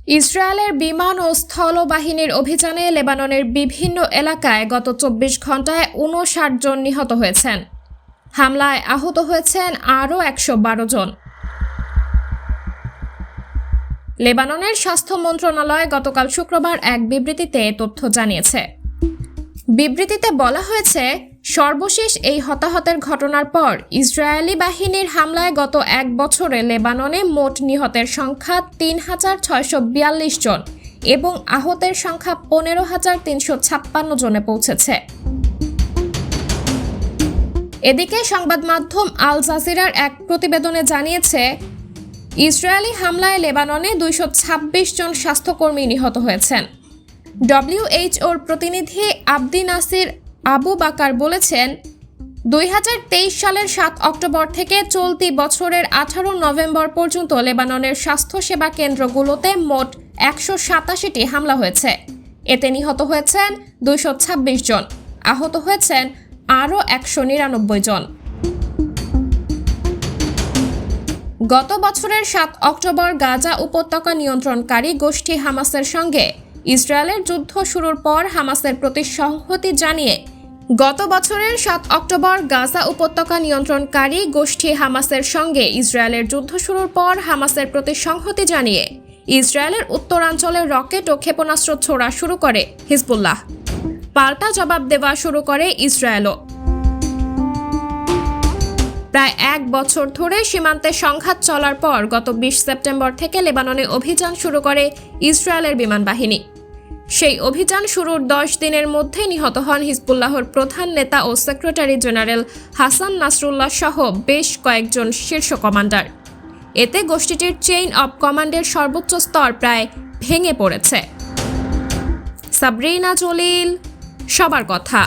ইসরায়েলের বিমান ও স্থলবাহিনীর অভিযানে লেবাননের বিভিন্ন এলাকায় গত ২৪ ঘণ্টায় ৫৯ জন নিহত হয়েছেন। হামলায় আহত হয়েছেন আরও ১১২ জন। লেবাননের স্বাস্থ্য মন্ত্রণালয় গতকাল শুক্রবার এক বিবৃতিতে তথ্য জানিয়েছে। বিবৃতিতে বলা হয়েছে, সর্বশেষ এই হতাহতের ঘটনার পর ইসরায়েলি বাহিনীর হামলায় গত এক বছরে লেবাননে মোট নিহতের সংখ্যা ৩,৬৪২ জন এবং আহতের সংখ্যা ১৫,৩৫৬ জনে পৌঁছেছে। এদিকে সংবাদ মাধ্যম আল জাজিরার এক প্রতিবেদনে জানিয়েছে, ইসরায়েলি হামলায় লেবাননে ২২৬ জন স্বাস্থ্যকর্মী নিহত হয়েছেন। WHOর প্রতিনিধি আবদি নাসির আবু বাকার বলেছেন, ২০২৩ সালের ৭ অক্টোবর থেকে চলতি বছরের ১৮ নভেম্বর পর্যন্ত লেবাননের স্বাস্থ্যসেবা কেন্দ্রগুলোতে মোট ১৮৭টি হামলা হয়েছে। এতে নিহত হয়েছেন ২২৬ জন, আহত হয়েছেন আরও ১৯৯ জন। গত বছরের ৭ অক্টোবর গাজা উপত্যকা নিয়ন্ত্রণকারী গোষ্ঠী হামাসের সঙ্গে ইসরায়েলের যুদ্ধ শুরুর পর হামাসের প্রতি সংহতি জানিয়ে ইসরায়েলের উত্তরাঞ্চলে রকেট ও ক্ষেপণাস্ত্র ছোড়া শুরু করে হিজবুল্লাহ। পাল্টা জবাব দেওয়া শুরু করে ইসরায়েলও। প্রায় এক বছর ধরে সীমান্তে সংঘাত চলার পর গত ২০ সেপ্টেম্বর থেকে লেবাননে অভিযান শুরু করে ইসরায়েলের বিমান বাহিনী। সেই অভিযান শুরুর ১০ দিনের মধ্যে নিহত হন হিজবুল্লাহর প্রধান নেতা ও সেক্রেটারি জেনারেল হাসান নাসরুল্লাহ সহ বেশ কয়েকজন শীর্ষ কমান্ডার। এতে গোষ্ঠীটির চেইন অব কমান্ডের সর্বোচ্চ স্তর প্রায় ভেঙে পড়েছে। সাবরিনা জলিল, সবার কথা।